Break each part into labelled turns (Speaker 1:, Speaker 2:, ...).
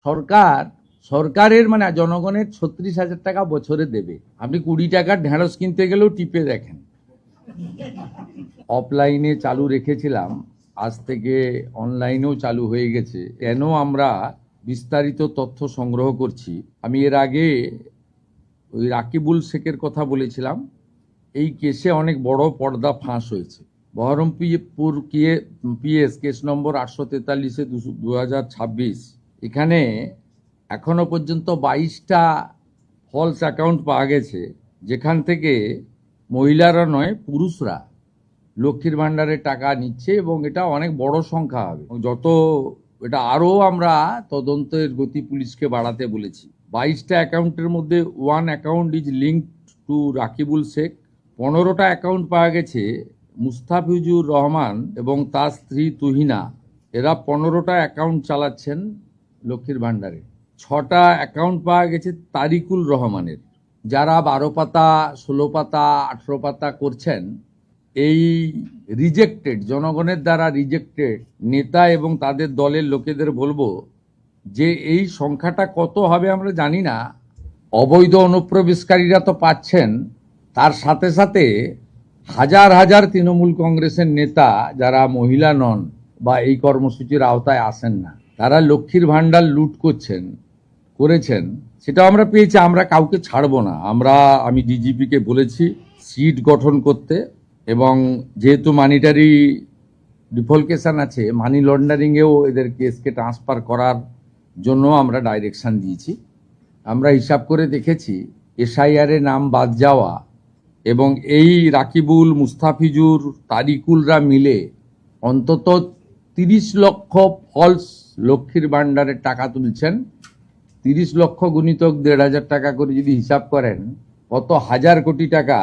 Speaker 1: সরকার সরকারের মানে জনগণের ৩৬,০০০ টাকা বছরে দেবে। আপনি ২০ টাকার ঢেঁড়স কিনতে গেলেও টিপে দেখেন। অফলাইনে চালু রেখেছিলাম, আজ থেকে অনলাইনেও চালু হয়ে গেছে। কেন আমরা বিস্তারিত তথ্য সংগ্রহ করছি, আমি এর আগে ওই রাকিবুল শেখের কথা বলেছিলাম। এই কেসে অনেক বড় পর্দা ফাঁস হয়েছে। বহরমপুর পিএস কেস নম্বর 843/2026, এখানে এখনো পর্যন্ত 22টা ফলস অ্যাকাউন্ট পাওয়া গেছে, যেখান থেকে মহিলারা নয় পুরুষরা লক্ষ্মীর ভাণ্ডারের টাকা নিচ্ছে, এবং এটা অনেক বড় সংখ্যা হবে। যত এটা আরও আমরা তদন্তের গতি পুলিশকে বাড়াতে বলেছি। 22টা অ্যাকাউন্টের মধ্যে 1 account is linked to Rakibul Sheikh. 15টা অ্যাকাউন্ট পাওয়া গেছে মুস্তাফিজুর রহমান এবং তার স্ত্রী তুহিনা। এরা 15টা অ্যাকাউন্ট চালাচ্ছেন লক্ষ্মীর ভাণ্ডারে। 6টা অ্যাকাউন্ট পাওয়া গেছে তারিকুল রহমানের। যারা 12 পাতা, 16 পাতা, 18 পাতা করছেন, এই রিজেক্টেড, জনগণের দ্বারা রিজেক্টেড নেতা এবং তাদের দলের লোকেদের বলবো যে এই সংখ্যাটা কত হবে আমরা জানি না। অবৈধ অনুপ্রবেশকারীরা তো পাচ্ছেন, তার সাথে সাথে হাজার হাজার তৃণমূল কংগ্রেসের নেতা যারা মহিলা নন বা এই কর্মসূচির আওতায় আসেন না, তারা লক্ষ্মীর ভাণ্ডার লুট করেছেন। সেটা আমরা পেয়েছি। আমরা কাউকে ছাড়বো না। আমি ডিজিপিকে বলেছি সিট গঠন করতে, এবং যেহেতু মানিটারি ডিফলকেশন আছে, মানি লন্ডারিংয়েও এদের কেসকে ট্রান্সফার করার জন্য আমরা ডাইরেকশন দিয়েছি। আমরা হিসাব করে দেখেছি এসআইআরে নাম বাদ যাওয়া এবং এই রাকিবুল, মুস্তাফিজুর, তারিকুলরা মিলে অন্তত 30 লক্ষ ফলস লক্ষ্মীর ভাণ্ডারের টাকা তুলছেন। 30 লক্ষ গুণিতক 1,500 টাকা করে যদি হিসাব করেন, কত হাজার কোটি টাকা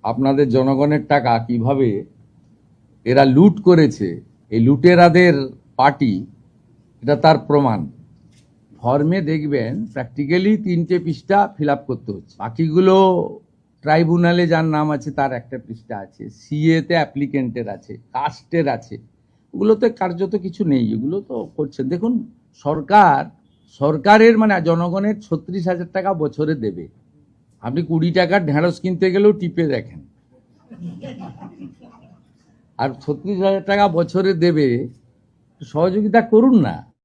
Speaker 1: আপনাদের জনগণের টাকা কিভাবে এরা লুট করেছে। এই লুটেরাদের পার্টি, এটা তার প্রমাণ। ফর্মে দেখবেন প্র্যাকটিক্যালি 3টে পৃষ্ঠা ফিল আপ করতে হচ্ছে। বাকিগুলো ট্রাইব্যুনালে যার নাম আছে তার একটা পৃষ্ঠা আছে, সিএতে অ্যাপ্লিকেন্টের আছে, কাস্টের আছে। ওগুলোতে কার্যত কিছু নেই, এগুলো তো করছেন। দেখুন, সরকারের মানে জনগণের ৩৬,০০০ টাকা বছরে দেবে। আপনি 20 টাকার ঢেঁড়স কিনতে গেলেও টিপে দেখেন। আর ৩৬,০০০ টাকা বছরে দেবে, সহযোগিতা করুন না।